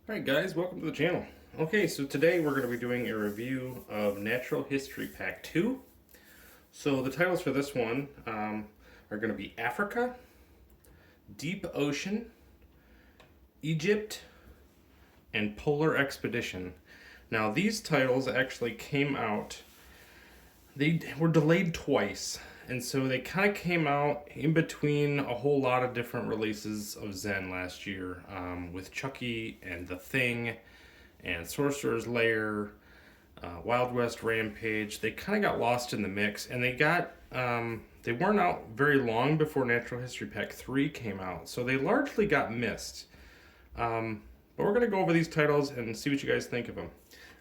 Alright guys, welcome to the channel. Okay, so today we're going to be doing a review of Natural History Pack 2. So the titles for this one are going to be Africa, Deep Ocean, Egypt, and Polar Expedition. Now these titles actually came out, they were delayed twice, and so they kind of came out in between a whole lot of different releases of Zen last year, with Chucky and The Thing and Sorcerer's Lair, Wild West Rampage. They kind of got lost in the mix, and they weren't out very long before Natural History Pack 3 came out, so they largely got missed. But we're going to go over these titles and see what you guys think of them.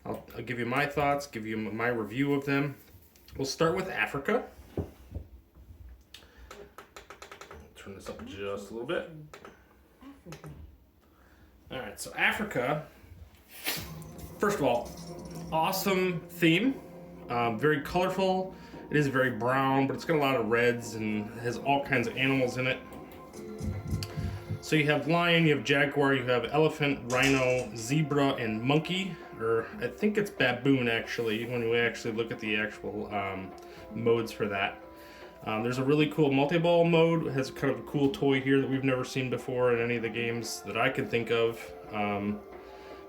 I'll give you my thoughts, give you my review of them. We'll start with Africa. Turn this up just a little bit. Alright, so Africa, first of all, awesome theme. Very colorful. It is very brown, but it's got a lot of reds and has all kinds of animals in it. So you have lion, you have jaguar, you have elephant, rhino, zebra, and monkey. Or I think it's baboon actually, when we actually look at the actual modes for that. There's a really cool multi-ball mode. It has kind of a cool toy here that we've never seen before in any of the games that I can think of.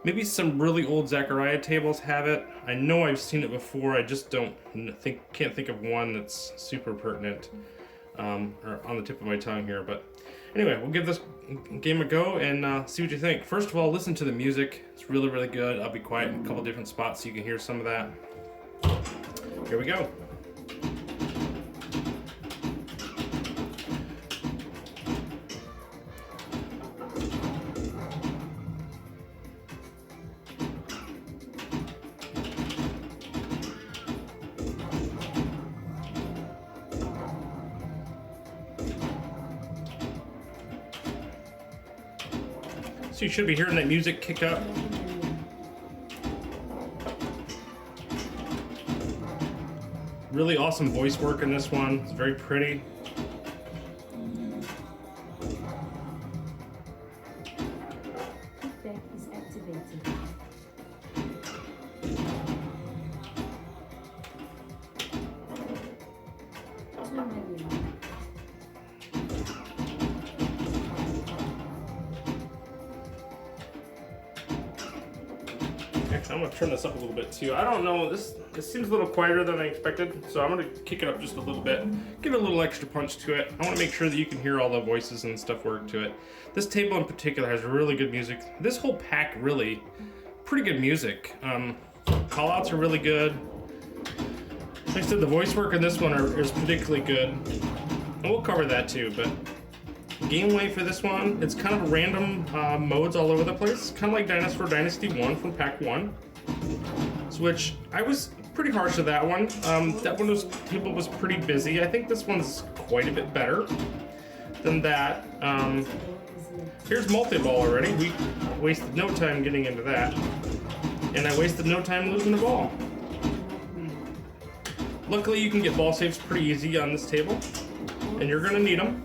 Maybe some really old Zaccaria tables have it. I know I've seen it before, I just can't think of one that's super pertinent, or on the tip of my tongue here. But anyway, we'll give this game a go and see what you think. First of all, listen to the music. It's really, really good. I'll be quiet in a couple different spots so you can hear some of that. Here we go. So you should be hearing that music kick up. Really awesome voice work in this one. It's very pretty. Feedback is activated. Turn memory on. Actually, I'm going to turn this up a little bit too. I don't know, this seems a little quieter than I expected, so I'm going to kick it up just a little bit. Give it a little extra punch to it. I want to make sure that you can hear all the voices and stuff work to it. This table in particular has really good music. This whole pack really, pretty good music. Callouts are really good. Like I said, the voice work in this one is particularly good. And we'll cover that too, but gameplay for this one, it's kind of random modes all over the place. Kind of like Dinosaur Dynasty 1 from Pack 1. Which, I was pretty harsh to that one. That one table was pretty busy. I think this one's quite a bit better than that. Here's multi-ball already. We wasted no time getting into that. And I wasted no time losing the ball. Luckily, you can get ball saves pretty easy on this table. And you're gonna need them.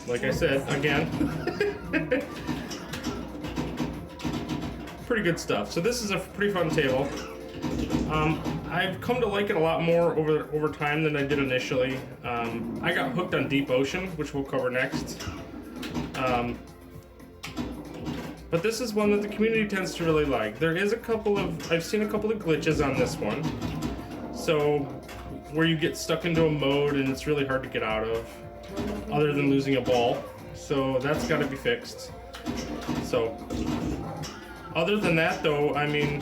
Like I said, again. Pretty good stuff. So this is a pretty fun table. I've come to like it a lot more over time than I did initially. I got hooked on Deep Ocean, which we'll cover next. But this is one that the community tends to really like. There is I've seen a couple of glitches on this one. So, where you get stuck into a mode and it's really hard to get out of, other than losing a ball. So that's got to be fixed. So, other than that though, I mean,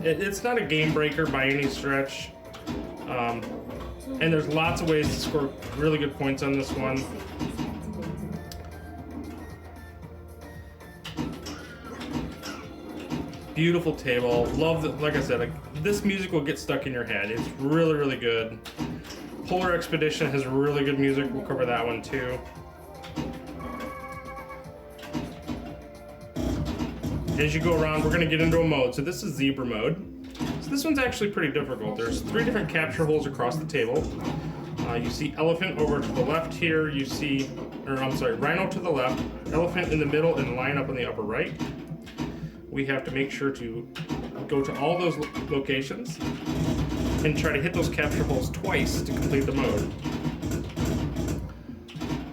it's not a game breaker by any stretch. And there's lots of ways to score really good points on this one. Beautiful table. Love that. Like I said, this music will get stuck in your head. It's really, really good. Polar Expedition has really good music. We'll cover that one too. As you go around, we're going to get into a mode. So this is Zebra mode. So this one's actually pretty difficult. There's 3 different capture holes across the table. You see elephant over to the left here. You see or I'm sorry, rhino to the left, elephant in the middle, and lion up on the upper right. We have to make sure to go to all those locations and try to hit those capture holes twice to complete the mode.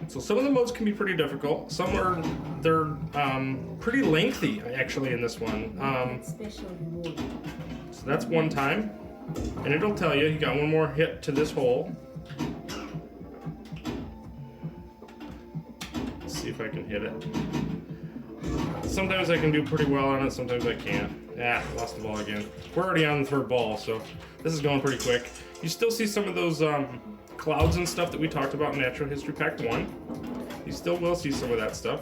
So some of the modes can be pretty difficult. Some are, they're pretty lengthy actually in this one. Special reward. So that's one time, and it'll tell you got one more hit to this hole. Let's see if I can hit it. Sometimes I can do pretty well on it, sometimes I can't. Lost the ball again. We're already on the third ball, so this is going pretty quick. You still see some of those clouds and stuff that we talked about in Natural History Pack 1. You still will see some of that stuff.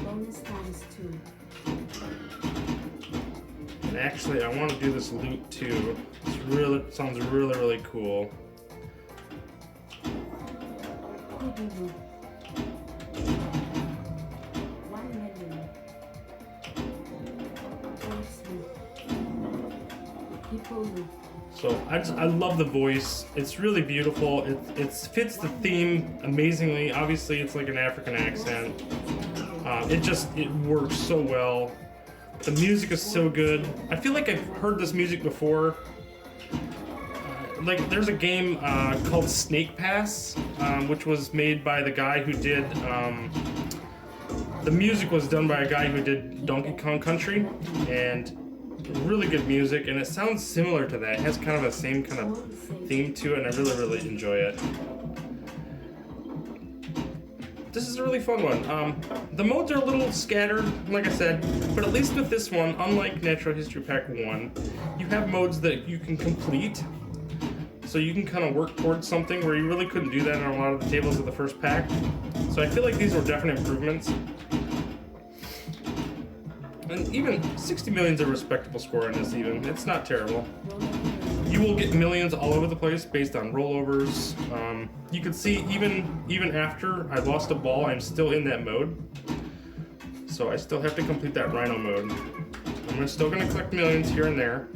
Bonus times 2. And actually, I want to do this loop too. It sounds really, really cool. So I love the voice. It's really beautiful. It fits the theme amazingly. Obviously, it's like an African accent. It works so well. The music is so good. I feel like I've heard this music before. Like there's a game called Snake Pass, which was made by the guy who did. The music was done by a guy who did Donkey Kong Country, and really good music, and it sounds similar to that. It has kind of the same kind of theme to it, and I really, really enjoy it. This is a really fun one. The modes are a little scattered, like I said, but at least with this one, unlike Natural History Pack 1, you have modes that you can complete, so you can kind of work towards something where you really couldn't do that on a lot of the tables of the first pack. So I feel like these were definite improvements. And even 60 million is a respectable score on this even. It's not terrible. You will get millions all over the place based on rollovers. You can see even after I lost a ball, I'm still in that mode. So I still have to complete that rhino mode. I'm still gonna collect millions here and there.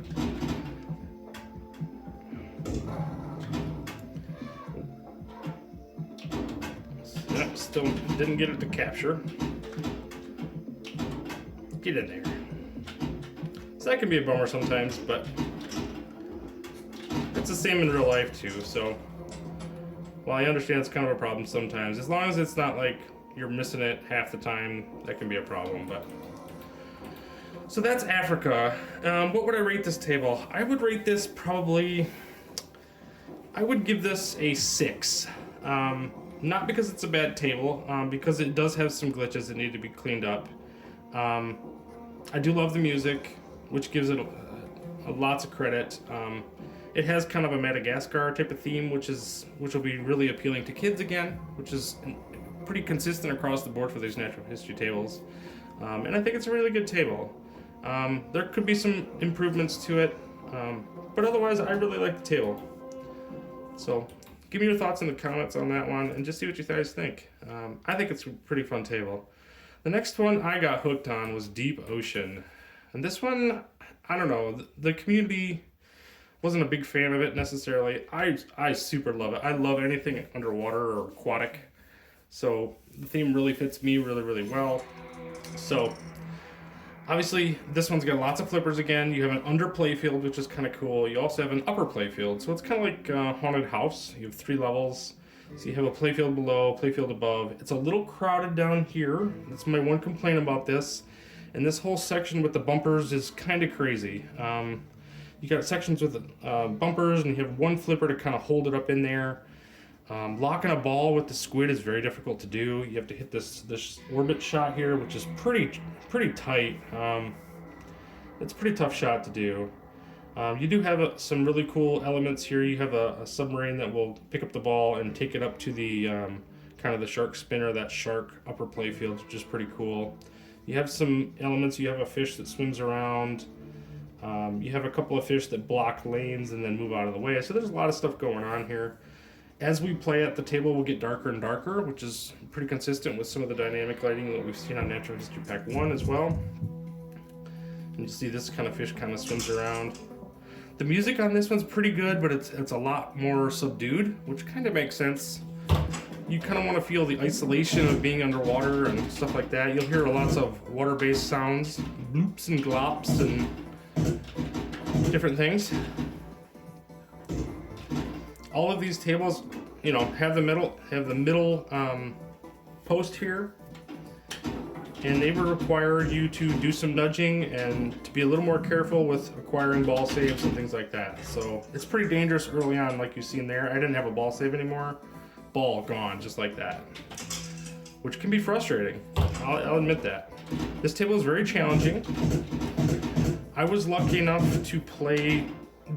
Yep, still didn't get it to capture. Get in there. So that can be a bummer sometimes, but it's the same in real life too, so while I understand it's kind of a problem sometimes, as long as it's not like you're missing it half the time, that can be a problem. But so that's Africa. What would I rate this table? I would rate this probably, I would give this a 6. Not because it's a bad table, because it does have some glitches that need to be cleaned up. I do love the music, which gives it lots of credit. It has kind of a Madagascar type of theme, which will be really appealing to kids again, which is pretty consistent across the board for these natural history tables. And I think it's a really good table. There could be some improvements to it, but otherwise I really like the table. So give me your thoughts in the comments on that one and just see what you guys think. I think it's a pretty fun table. The next one I got hooked on was Deep Ocean. And this one, I don't know, the community wasn't a big fan of it necessarily. I super love it. I love anything underwater or aquatic. So the theme really fits me really, really well. So obviously this one's got lots of flippers again. You have an under play field, which is kind of cool. You also have an upper play field. So it's kind of like a haunted house. You have 3 levels. So you have a playfield below, playfield above. It's a little crowded down here. That's my one complaint about this. And this whole section with the bumpers is kind of crazy. You got sections with bumpers, and you have one flipper to kind of hold it up in there. Locking a ball with the squid is very difficult to do. You have to hit this orbit shot here, which is pretty tight. It's a pretty tough shot to do. You do have some really cool elements here. You have a submarine that will pick up the ball and take it up to the kind of the shark spinner, that shark upper playfield, which is pretty cool. You have some elements. You have a fish that swims around. You have a couple of fish that block lanes and then move out of the way. So there's a lot of stuff going on here. As we play at the table, we'll get darker and darker, which is pretty consistent with some of the dynamic lighting that we've seen on Natural History Pack 1 as well. And you see this kind of fish kind of swims around. The music on this one's pretty good, but it's a lot more subdued, which kind of makes sense. you kind of want to feel the isolation of being underwater and stuff like that. You'll hear lots of water-based sounds, bloops and glops and different things. All of these tables, you know, have the middle post here, and they will require you to do some nudging and to be a little more careful with acquiring ball saves and things like that. So it's pretty dangerous early on, like you see in there. I didn't have a ball save anymore. Ball gone, just like that, which can be frustrating. I'll admit that. This table is very challenging. I was lucky enough to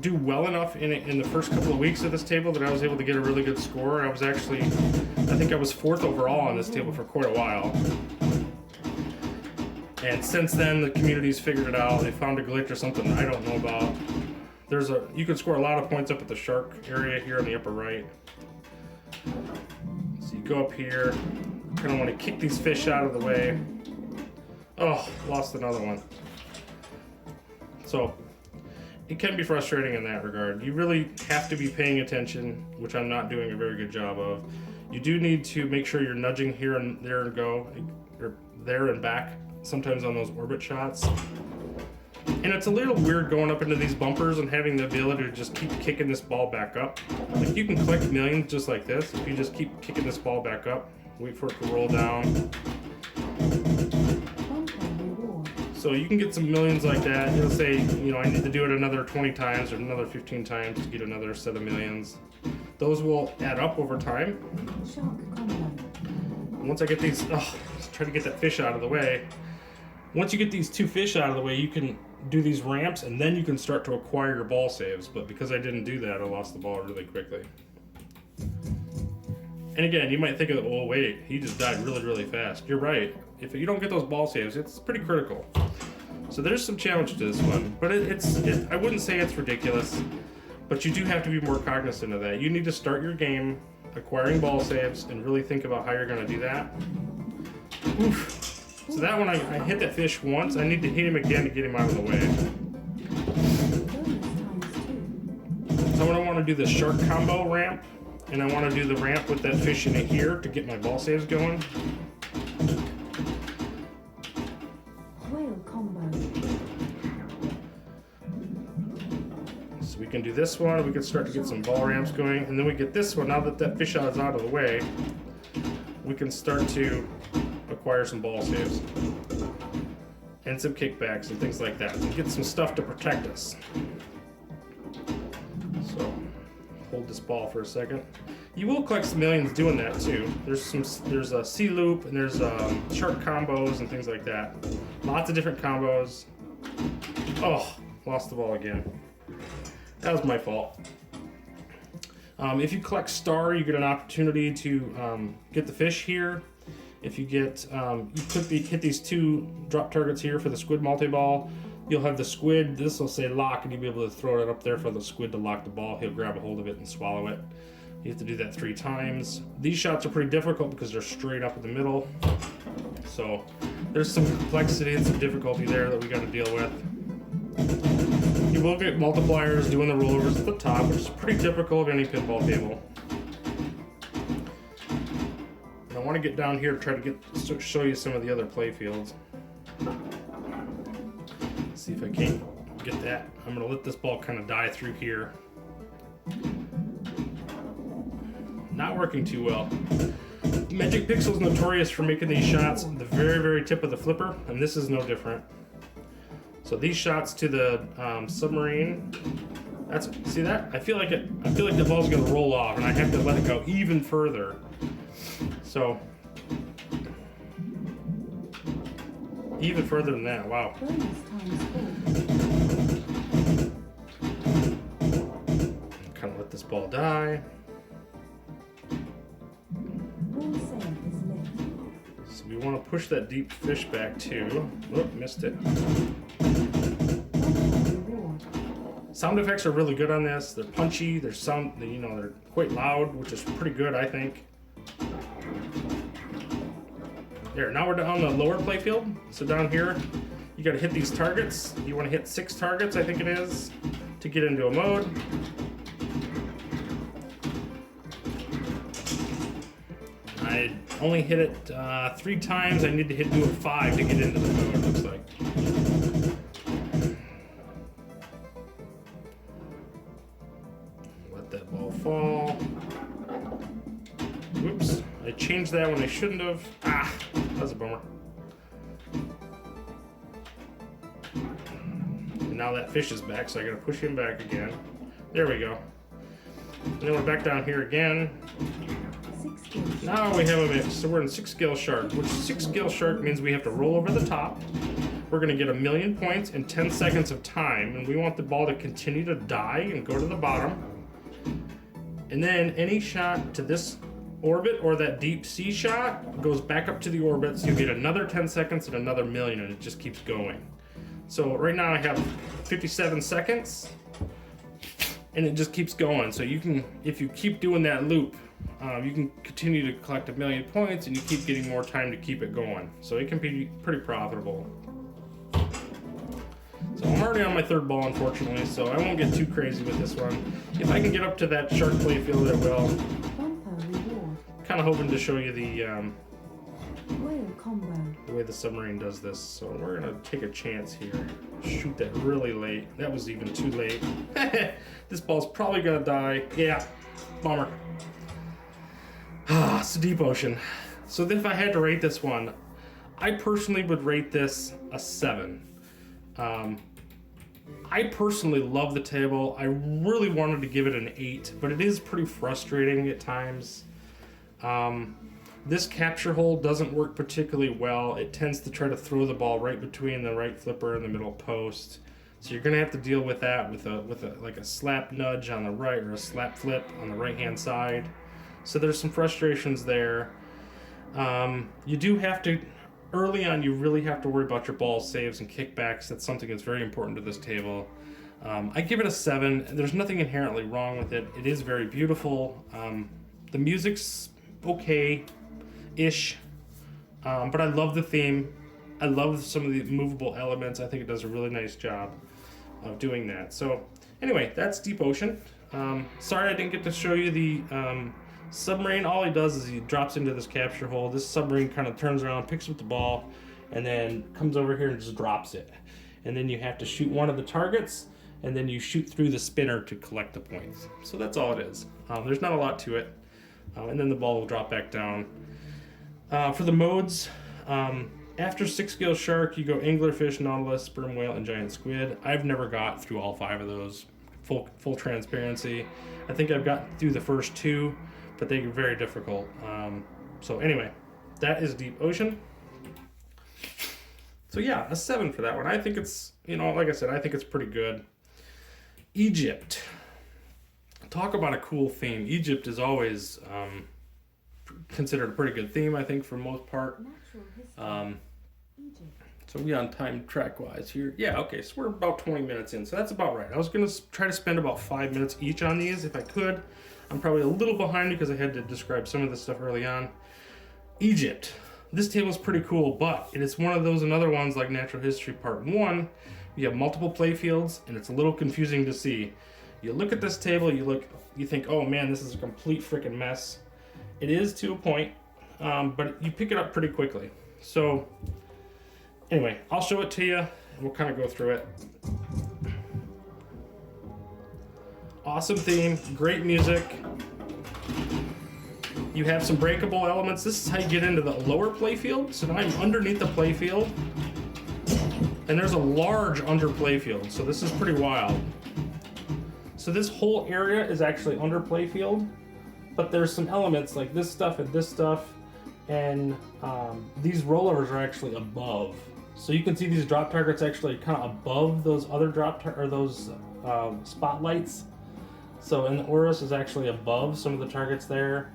do well enough in the first couple of weeks of this table that I was able to get a really good score. I was actually, I think I was 4th overall on this table for quite a while. And since then, the community's figured it out. They found a glitch or something I don't know about. You can score a lot of points up at the shark area here in the upper right. So you go up here, kind of want to kick these fish out of the way. Oh, lost another one. So it can be frustrating in that regard. You really have to be paying attention, which I'm not doing a very good job of. You do need to make sure you're nudging here and there and go, or there and back, sometimes on those orbit shots. And it's a little weird going up into these bumpers and having the ability to just keep kicking this ball back up. Like you can collect millions just like this if you just keep kicking this ball back up, wait for it to roll down. So you can get some millions like that. You'll say, you know, I need to do it another 20 times or another 15 times to get another set of millions. Those will add up over time. Once I get these, let's try to get that fish out of the way. Once you get these 2 fish out of the way, you can do these ramps and then you can start to acquire your ball saves. But because I didn't do that, I lost the ball really quickly. And again, you might think of, oh wait, he just died really, really fast. You're right. If you don't get those ball saves, it's pretty critical. So there's some challenge to this one, but I wouldn't say it's ridiculous, but you do have to be more cognizant of that. You need to start your game acquiring ball saves and really think about how you're going to do that. Oof. So that one, I hit that fish once. I need to hit him again to get him out of the way. So I'm going to want to do the shark combo ramp, and I want to do the ramp with that fish in it here to get my ball saves going. So we can do this one, we can start to get some ball ramps going, and then we get this one. Now that that fish is out of the way, we can start to acquire some ball saves and some kickbacks and things like that. And get some stuff to protect us. So hold this ball for a second. You will collect some millions doing that too. There's a sea loop and there's shark combos and things like that. Lots of different combos. Oh, lost the ball again. That was my fault. If you collect star, you get an opportunity to get the fish here. If you get, hit these 2 drop targets here for the squid multi-ball, you'll have the squid, this will say lock, and you'll be able to throw it up there for the squid to lock the ball. He'll grab a hold of it and swallow it. You have to do that 3 times. These shots are pretty difficult because they're straight up in the middle. So there's some complexity and some difficulty there that we got to deal with. You will get multipliers doing the rollovers at the top, which is pretty typical of any pinball table. And I want to get down here to try to show you some of the other play fields. See if I can't get that. I'm going to let this ball kind of die through here. Not working too well. Magic Pixel's notorious for making these shots at the very, very tip of the flipper, and this is no different. So these shots to the submarine, see that? I feel like the ball's gonna roll off, and I have to let it go even further. So even further than that. Wow. Kind of let this ball die. So we want to push that deep fish back too. Whoop, missed it. Sound effects are really good on this. They're punchy. They're they're quite loud, which is pretty good, I think. There. Now we're on the lower playfield. So down here, you got to hit these targets. You want to hit 6 targets, I think it is, to get into a mode. only hit it 3 times. I need to do it 5 to get into the mode, it looks like. Let that ball fall. Whoops, I changed that when I shouldn't have. Ah, that was a bummer. And now that fish is back, so I gotta push him back again. There we go. And then we're back down here again. Now we have a mix. So we're in 6-scale shark, which 6-scale shark means we have to roll over the top. We're gonna get 1,000,000 points in 10 seconds of time, and we want the ball to continue to die and go to the bottom. And then any shot to this orbit or that deep sea shot goes back up to the orbit, so you get another 10 seconds and another 1,000,000, and it just keeps going. So right now I have 57 seconds, and it just keeps going. So you can, if you keep doing that loop, you can continue to collect 1,000,000 points, and you keep getting more time to keep it going. So it can be pretty profitable. So I'm already on my 3rd ball, unfortunately, so I won't get too crazy with this one. If I can get up to that shark play field, I will. Kind of hoping to show you the way the submarine does this. So we're gonna take a chance here. Shoot that really late. That was even too late. This ball's probably gonna die. Yeah, bummer. Ah, it's a deep ocean. So if I had to rate this one, I personally would rate this a 7. I personally love the table. I really wanted to give it an 8, but it is pretty frustrating at times. This capture hole doesn't work particularly well. It tends to try to throw the ball right between the right flipper and the middle post. So you're gonna have to deal with that with a slap nudge on the right or a slap flip on the right hand side. So there's some frustrations there. You do have to, early on, you really have to worry about your ball saves and kickbacks. That's something that's very important to this table. I give it a 7. There's nothing inherently wrong with it. It is very beautiful. The music's okay-ish, but I love the theme. I love some of the movable elements. I think it does a really nice job of doing that. So anyway, that's Deep Ocean. Sorry I didn't get to show you the submarine. All he does is he drops into this capture hole. This submarine kind of turns around, picks up the ball, and then comes over here and just drops it. And then you have to shoot one of the targets, and then you shoot through the spinner to collect the points. So that's all it is. There's not a lot to it. And then the ball will drop back down. For the modes, after 6-scale shark, you go anglerfish, nautilus, sperm whale, and giant squid. I've never got through all 5 of those. Full transparency. I think I've gotten through the first 2, but they're very difficult. So anyway, that is Deep Ocean. So yeah, a 7 for that one. I think it's, like I said, I think it's pretty good. Egypt. Talk about a cool theme. Egypt is always considered a pretty good theme, I think, for most part. So we on time track-wise here. Yeah, okay, so we're about 20 minutes in, so that's about right. I was going to try to spend about 5 minutes each on these if I could. I'm probably a little behind because I had to describe some of this stuff early on. Egypt. This table is pretty cool, but it is one of those another ones like Natural History Part 1. You have multiple play fields, and it's a little confusing to see. You look at this table, you think, oh man, this is a complete freaking mess. It is to a point, but you pick it up pretty quickly. So anyway, I'll show it to you, and we'll kind of go through it. Awesome theme, great music. You have some breakable elements. This is how you get into the lower playfield. So now I'm underneath the playfield, and there's a large under playfield. So this is pretty wild. So this whole area is actually under playfield, but there's some elements like this stuff and this stuff, and these rollovers are actually above. So you can see these drop targets actually kind of above those other those spotlights. So, and the Orus is actually above some of the targets there.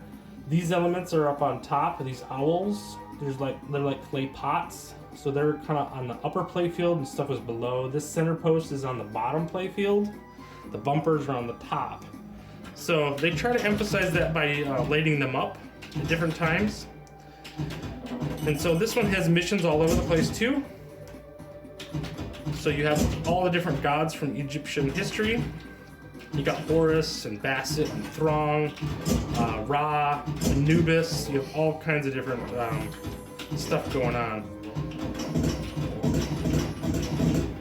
These elements are up on top. These owls, they're like clay pots. So they're kind of on the upper playfield and stuff is below. This center post is on the bottom playfield. The bumpers are on the top. So they try to emphasize that by lighting them up at different times. And so this one has missions all over the place too. So you have all the different gods from Egyptian history. You got Horus and Bassett and Throng, Ra, Anubis. You have all kinds of different stuff going on.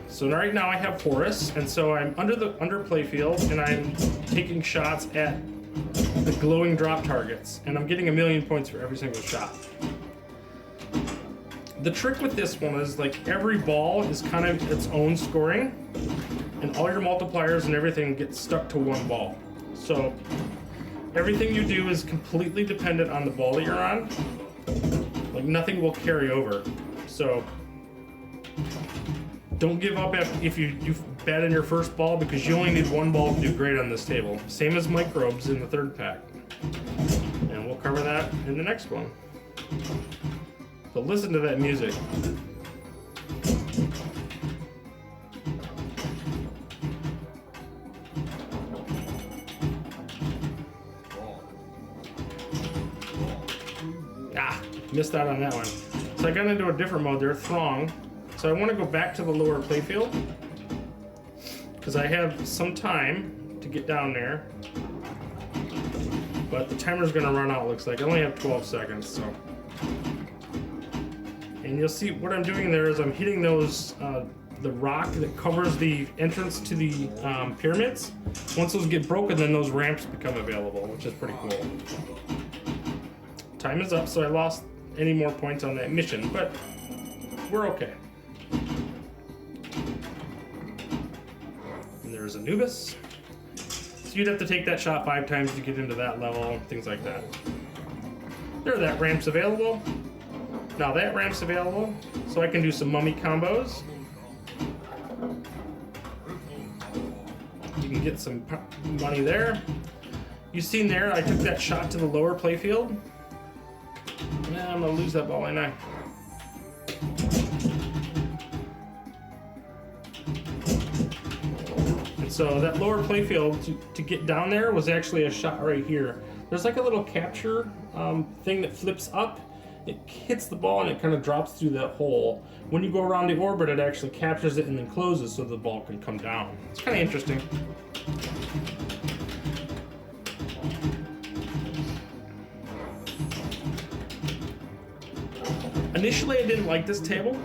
So right now I have Horus, and so I'm under playfield, and I'm taking shots at the glowing drop targets, and I'm getting 1,000,000 points for every single shot. The trick with this one is like every ball is kind of its own scoring, and all your multipliers and everything get stuck to one ball. So everything you do is completely dependent on the ball that you're on. Like nothing will carry over. So don't give up if you bad in your first ball, because you only need one ball to do great on this table. Same as microbes in the third pack. And we'll cover that in the next one. So listen to that music. Missed out on that one. So I got into a different mode there, Throng. So I want to go back to the lower playfield because I have some time to get down there. But the timer's going to run out, looks like. I only have 12 seconds, so. And you'll see what I'm doing there is I'm hitting those, the rock that covers the entrance to the pyramids. Once those get broken, then those ramps become available, which is pretty cool. Time is up, so I lost any more points on that mission, but we're okay. And there's Anubis. So you'd have to take that shot 5 times to get into that level, things like that. There, that ramp's available. Now that ramp's available, so I can do some mummy combos. You can get some money there. You've seen there, I took that shot to the lower playfield. Yeah, I'm gonna lose that ball, ain't I? And so that lower playfield to get down there was actually a shot right here. There's like a little capture thing that flips up. It hits the ball and it kind of drops through that hole. When you go around the orbit, it actually captures it and then closes so the ball can come down. It's kind of interesting. Initially, I didn't like this table,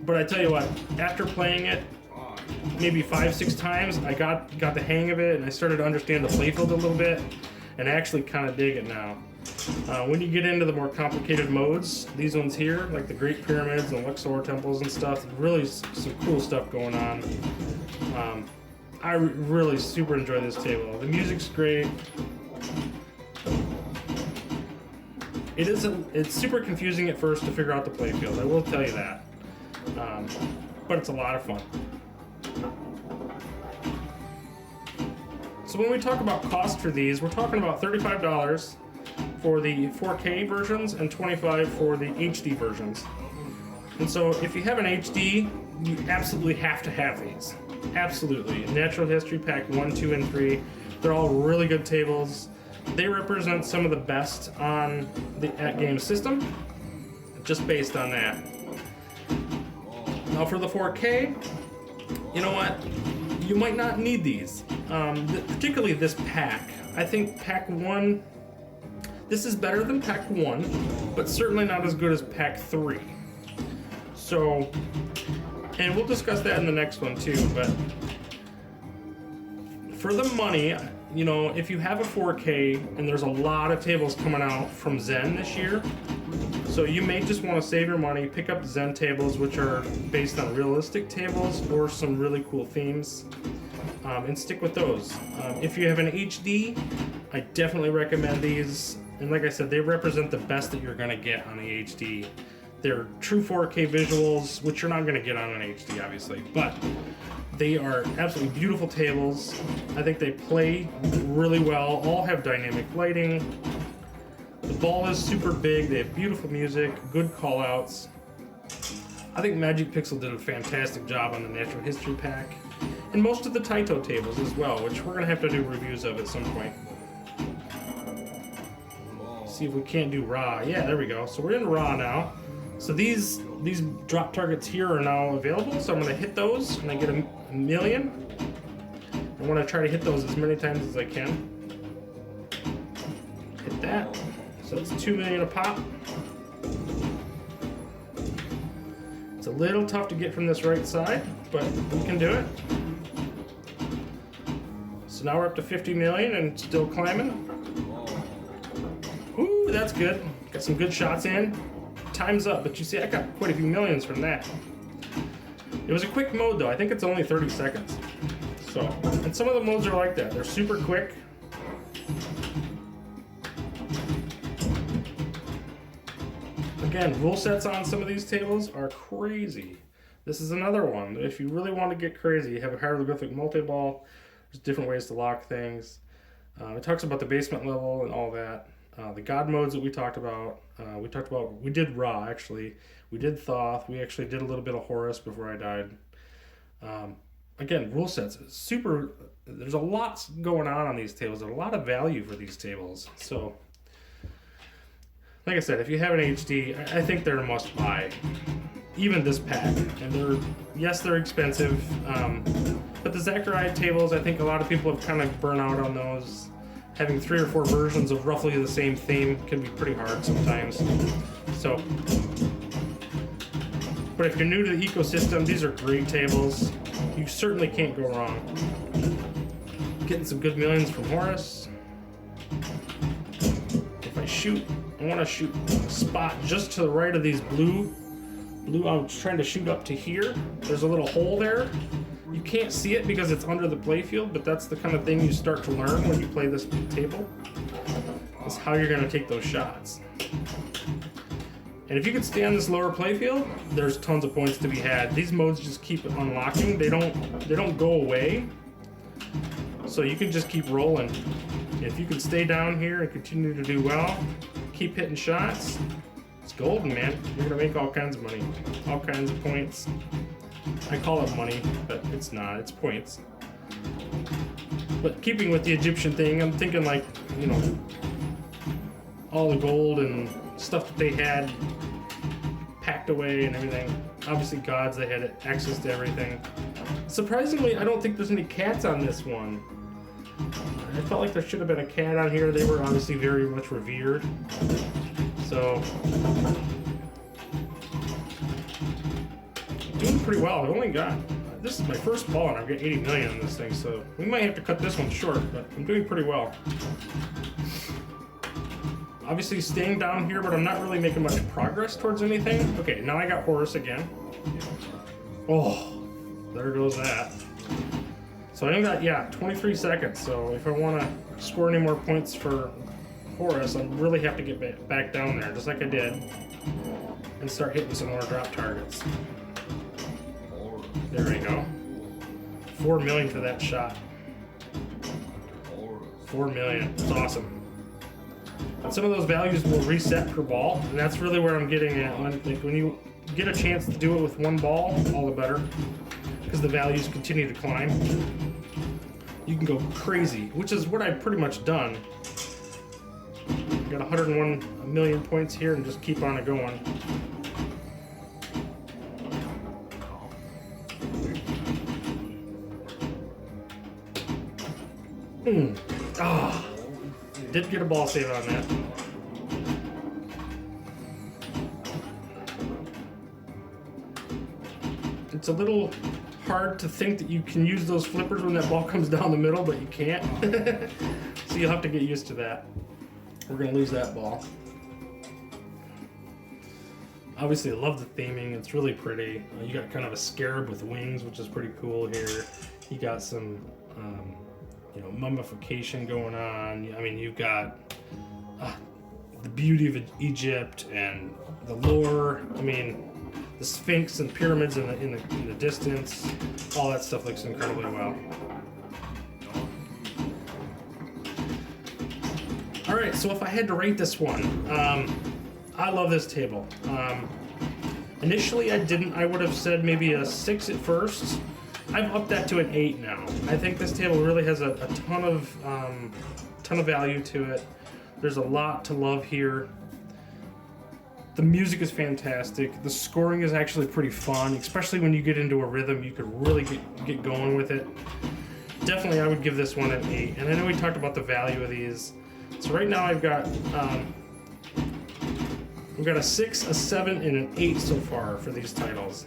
but I tell you what, after playing it maybe 5-6 times, I got the hang of it, and I started to understand the playfield a little bit, and I actually kind of dig it now. When you get into the more complicated modes, these ones here, like the Great Pyramids and Luxor temples and stuff, really some cool stuff going on. I really super enjoy this table. The music's great. It's super confusing at first to figure out the playfield, I will tell you that. But it's a lot of fun. So when we talk about cost for these, we're talking about $35 for the 4K versions and $25 for the HD versions. And so if you have an HD, you absolutely have to have these. Absolutely. Natural History Pack 1, 2, and 3. They're all really good tables. They represent some of the best on the AtGames system, just based on that. Now for the 4K, you know what? You might not need these, particularly this pack. I think pack 1, this is better than pack 1, but certainly not as good as pack 3. So, and we'll discuss that in the next one too, but for the money, you know, if you have a 4K, and there's a lot of tables coming out from Zen this year, so you may just want to save your money, pick up Zen tables, which are based on realistic tables or some really cool themes, and stick with those. If you have an HD, I definitely recommend these, and like I said, they represent the best that you're going to get on the HD. They're true 4K visuals, which you're not going to get on an HD, obviously, but they are absolutely beautiful tables. I think they play really well, all have dynamic lighting. The ball is super big, they have beautiful music, good call-outs. I think Magic Pixel did a fantastic job on the Natural History Pack, and most of the Taito tables as well, which we're going to have to do reviews of at some point. See if we can't do Ra. Yeah, there we go. So we're in Ra now. So these drop targets here are now available, so I'm going to hit those, and I get a million. I want to try to hit those as many times as I can. Hit that. So it's 2 million a pop. It's a little tough to get from this right side, but we can do it. So now we're up to 50 million and still climbing. Ooh, that's good. Got some good shots in. Time's up, but you see I got quite a few millions from that. It was a quick mode though. I think it's only 30 seconds. So, and some of the modes are like that. They're super quick. Again, rule sets on some of these tables are crazy. This is another one. If you really want to get crazy, you have a hieroglyphic multi-ball. There's different ways to lock things. It talks about the basement level and all that. The god modes that we talked about. We did Ra actually. We did Thoth. We actually did a little bit of Horus before I died. Again, rule sets. Super. There's a lot going on these tables. There's a lot of value for these tables. So, like I said, if you have an HD, I think they're a must buy. Even this pack. And they're expensive. But the Zachariah tables, I think a lot of people have kind of burnt out on those. Having 3 or 4 versions of roughly the same theme can be pretty hard sometimes. So, but if you're new to the ecosystem, these are great tables. You certainly can't go wrong. Getting some good millions from Horus. If I shoot, I want to shoot a spot just to the right of these blue. I'm trying to shoot up to here. There's a little hole there. You can't see it because it's under the playfield, but that's the kind of thing you start to learn when you play this table. Is how you're going to take those shots. And if you can stay on this lower playfield, there's tons of points to be had. These modes just keep unlocking. They don't go away. So you can just keep rolling. If you can stay down here and continue to do well, keep hitting shots, it's golden, man. You're gonna make all kinds of money, all kinds of points. I call it money, but it's not, it's points. But keeping with the Egyptian thing, I'm thinking like, you know, all the gold and stuff that they had packed away and everything. Obviously gods, they had access to everything. Surprisingly, I don't think there's any cats on this one. I felt like there should have been a cat on here. They were obviously very much revered. So, doing pretty well. I've only got, this is my first ball and I've got 80 million on this thing, so we might have to cut this one short, but I'm doing pretty well. Obviously staying down here, but I'm not really making much progress towards anything. Okay, now I got Horus again. Oh, there goes that. So I only got, yeah, 23 seconds, so if I want to score any more points for Horus, I really have to get back down there, just like I did, and start hitting some more drop targets. There we go. 4 million for that shot. 4 million. It's awesome. And some of those values will reset per ball, and that's really where I'm getting at. When you get a chance to do it with one ball, all the better, because the values continue to climb. You can go crazy, which is what I've pretty much done. Got 101 million points here and just keep on it going. Ah, did get a ball save on that. It's a little hard to think that you can use those flippers when that ball comes down the middle, but you can't. So you'll have to get used to that. We're gonna lose that ball. Obviously, I love the theming. It's really pretty. You got kind of a scarab with wings, which is pretty cool here. You got some, you know, mummification going on. I mean, you've got the beauty of Egypt and the lore. I mean, the Sphinx and pyramids in the distance. All that stuff looks incredibly well. All right, so if I had to rate this one, I love this table. Initially, I would have said maybe a 6 at first. I've upped that to an 8 now. I think this table really has a ton of value to it. There's a lot to love here. The music is fantastic. The scoring is actually pretty fun, especially when you get into a rhythm. You could really get going with it. definitely I would give this one an 8. And I know we talked about the value of these. So right now I've got we've got a 6, a 7, and an 8 so far for these titles.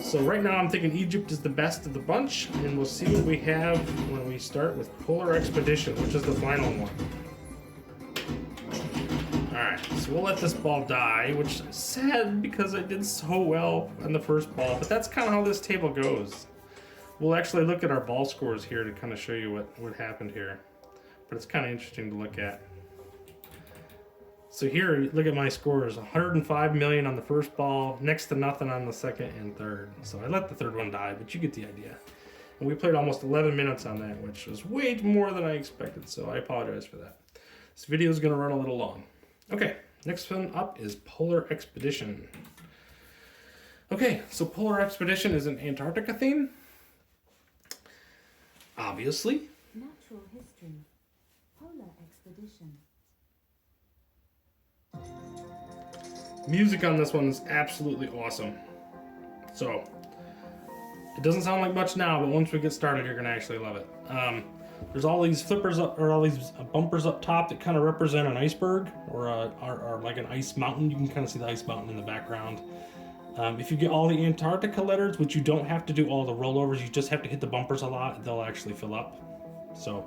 So right now I'm thinking Egypt is the best of the bunch, and we'll see what we have when we start with Polar Expedition, which is the final one. Alright, so we'll let this ball die, which is sad because I did so well on the first ball, but that's kind of how this table goes. We'll actually look at our ball scores here to kind of show you what happened here. But it's kind of interesting to look at. So here, look at my scores. 105 million on the first ball, next to nothing on the second and third. So I let the third one die, but you get the idea. And we played almost 11 minutes on that, which was way more than I expected, so I apologize for that. This video is going to run a little long. Okay, next one up is Polar Expedition. Okay, so Polar Expedition is an Antarctica theme. Obviously. Natural history. Polar expedition. Music on this one is absolutely awesome. So, it doesn't sound like much now, but once we get started, you're going to actually love it. There's all these flippers up, or all these bumpers up top that kind of represent an iceberg or like an ice mountain. You can kind of see the ice mountain in the background. If you get all the Antarctica letters, which you don't have to do all the rollovers, you just have to hit the bumpers a lot, they'll actually fill up. So,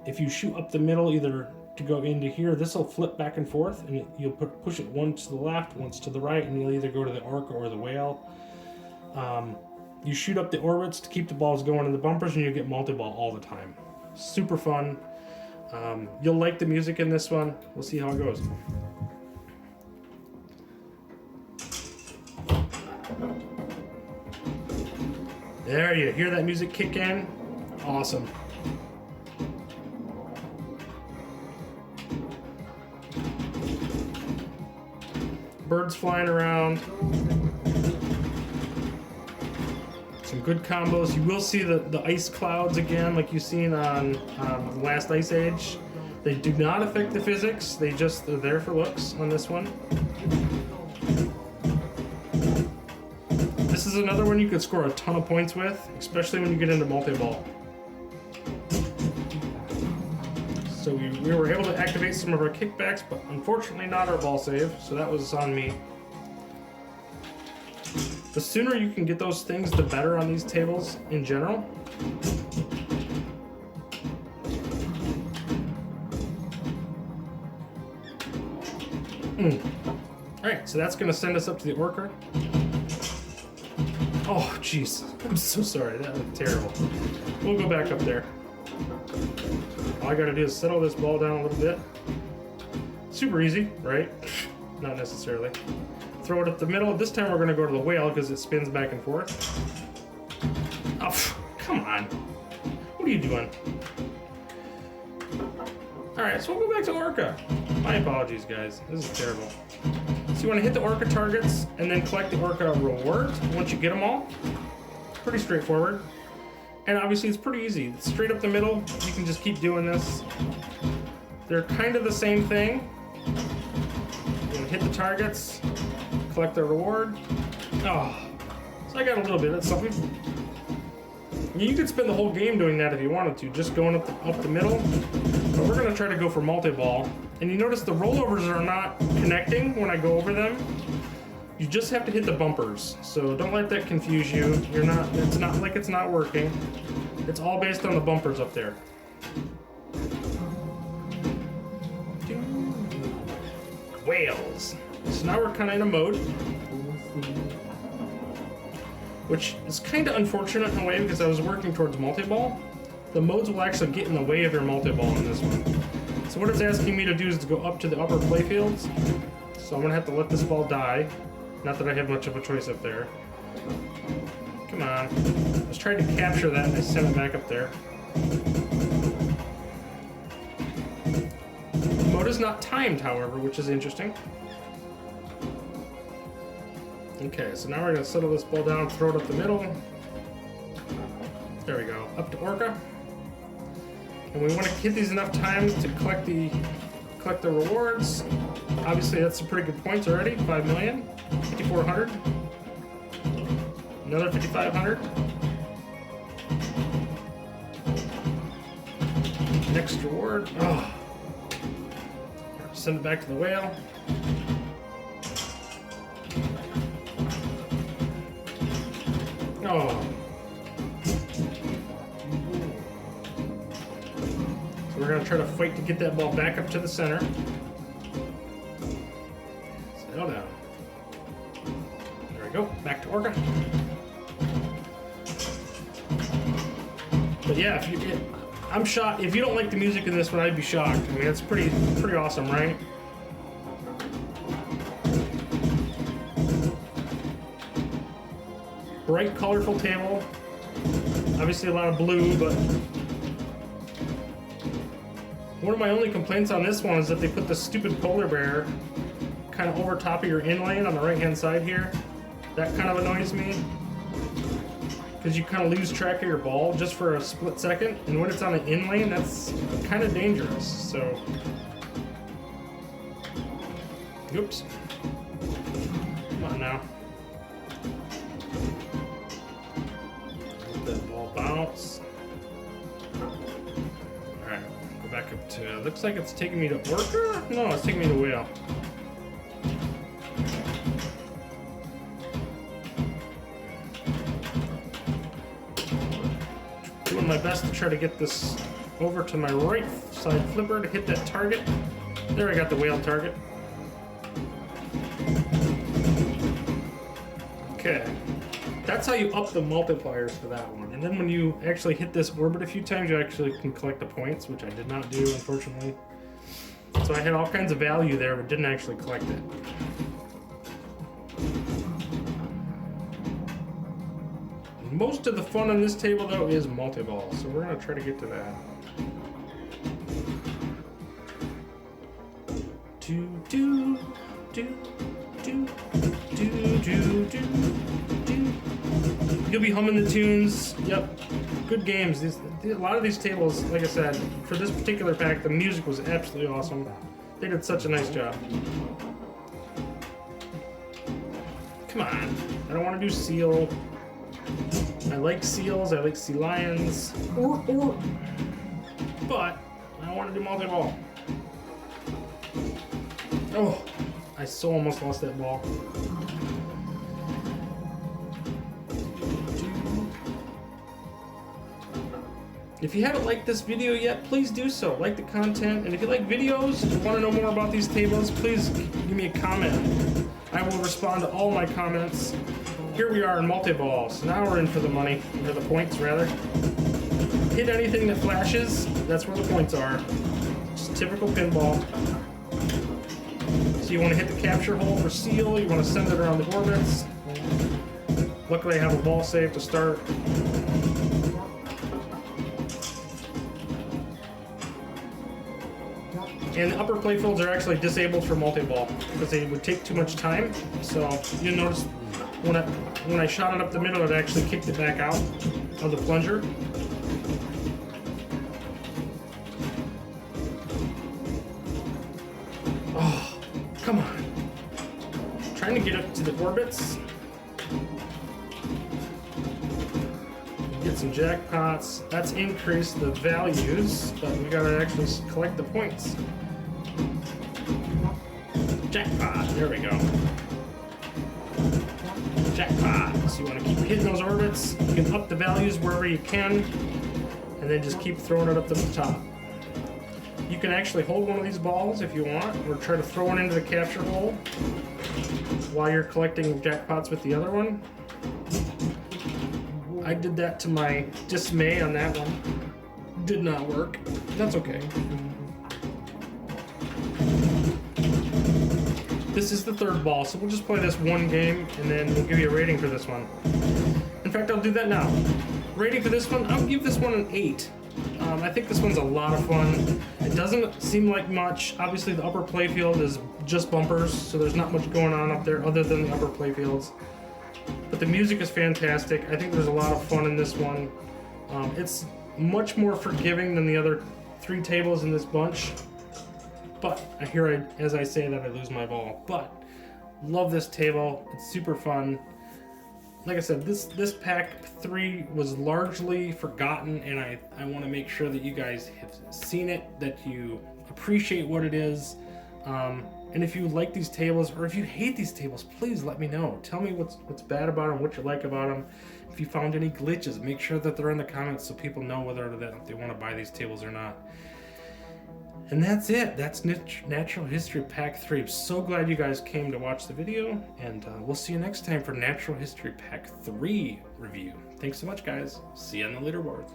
if you shoot up the middle, either to go into here, this will flip back and forth, and you'll push it once to the left, once to the right, and you'll either go to the orca or the whale. You shoot up the orbits to keep the balls going in the bumpers, and you get multi-ball all the time. Super fun. You'll like the music in this one. We'll see how it goes. There, you hear that music kick in? Awesome. Birds flying around. Some good combos. You will see the ice clouds again, like you've seen on the last Ice Age. They do not affect the physics. They're there for looks on this one. This is another one you could score a ton of points with, especially when you get into multi-ball. So we were able to activate some of our kickbacks, but unfortunately not our ball save, so that was on me. The sooner you can get those things, the better on these tables in general. Alright, so that's going to send us up to the orca. Oh, jeez. I'm so sorry. That was terrible. We'll go back up there. All I gotta do is settle this ball down a little bit. Super easy, right? Not necessarily. Throw it up the middle. This time we're gonna go to the whale because it spins back and forth. Oh, come on. What are you doing? Alright, so we'll go back to orca. My apologies, guys. This is terrible. So you want to hit the orca targets and then collect the orca rewards once you get them all. Pretty straightforward. And obviously it's pretty easy. Straight up the middle, you can just keep doing this. They're kind of the same thing. You're gonna hit the targets, collect the reward. Oh, so I got a little bit of something. You could spend the whole game doing that if you wanted to, just going up the middle. But we're gonna try to go for multi-ball. And you notice the rollovers are not connecting when I go over them. You just have to hit the bumpers. So don't let that confuse you. It's not like it's not working. It's all based on the bumpers up there. Whales. So now we're kind of in a mode, which is kind of unfortunate in a way because I was working towards multi-ball. The modes will actually get in the way of your multi-ball in this one. So what it's asking me to do is to go up to the upper playfields. So I'm gonna have to let this ball die. Not that I have much of a choice up there. Come on. I was trying to capture that and I sent it back up there. The mode is not timed, however, which is interesting. Okay, so now we're gonna settle this ball down, throw it up the middle. There we go. Up to orca. And we want to hit these enough times to collect the rewards. Obviously, that's some pretty good points already. 5 million, 5,400, another 5,500. Next reward. Oh. Send it back to the whale. Oh. So we're gonna try to fight to get that ball back up to the center. Settle down. There we go. Back to Orca. But yeah, I'm shocked. If you don't like the music in this one, I'd be shocked. I mean, it's pretty awesome, right? Bright, colorful table. Obviously a lot of blue, but one of my only complaints on this one is that they put the stupid polar bear kind of over top of your in lane on the right-hand side here. That kind of annoys me, because you kind of lose track of your ball just for a split second, and when it's on the in lane, that's kind of dangerous. So, oops. Come on now. Let that ball bounce. Alright, go back up to, looks like it's taking me to Orca? No, it's taking me to Whale. Doing my best to try to get this over to my right side flipper to hit that target. There, I got the whale target. Okay, that's how you up the multipliers for that one. And then when you actually hit this orbit a few times, you actually can collect the points, which I did not do, unfortunately. So I had all kinds of value there, but didn't actually collect it. Most of the fun on this table, though, is multi-ball, so we're going to try to get to that. Do, do, do, do, do, do, do, do. You'll be humming the tunes. Yep. Good games. A lot of these tables, like I said, for this particular pack, the music was absolutely awesome. They did such a nice job. Come on. I don't want to do seal. I like seals, I like sea lions, but I want to do multi-ball. Oh, I so almost lost that ball. If you haven't liked this video yet, please do so. Like the content, and if you like videos and want to know more about these tables, please give me a comment. I will respond to all my comments. Here we are in multi-ball, so now we're in for the money, or the points rather. Hit anything that flashes, that's where the points are. Just typical pinball. So you want to hit the capture hole for seal, you want to send it around the orbits. Luckily I have a ball save to start. And the upper playfields are actually disabled for multi-ball because they would take too much time. So you'll notice when I shot it up the middle, it actually kicked it back out of the plunger. Oh, come on. Trying to get up to the orbits. Get some jackpots. That's increased the values, but we gotta actually collect the points. Jackpot, there we go. Jackpot. So you want to keep hitting those orbits. You can up the values wherever you can, and then just keep throwing it up to the top. You can actually hold one of these balls if you want, or try to throw it into the capture hole while you're collecting jackpots with the other one. I did that to my dismay on that one. Did not work. That's okay. This is the third ball, so we'll just play this one game, and then we'll give you a rating for this one. In fact, I'll do that now. Rating for this one, I'll give this one an 8. I think this one's a lot of fun. It doesn't seem like much. Obviously, the upper playfield is just bumpers, so there's not much going on up there other than the upper playfields. But the music is fantastic. I think there's a lot of fun in this one. It's much more forgiving than the other 3 tables in this bunch. But as I say that, I lose my ball. But love this table. It's super fun. like I said, this pack 3 was largely forgotten, and I want to make sure that you guys have seen it, that you appreciate what it is. And if you like these tables, or if you hate these tables, please let me know. Tell me what's bad about them, what you like about them. If you found any glitches, make sure that they're in the comments so people know whether they want to buy these tables or not. And that's it. That's Natural History Pack 3. I'm so glad you guys came to watch the video, and we'll see you next time for Natural History Pack 3 review. Thanks so much, guys. See you on the leaderboards.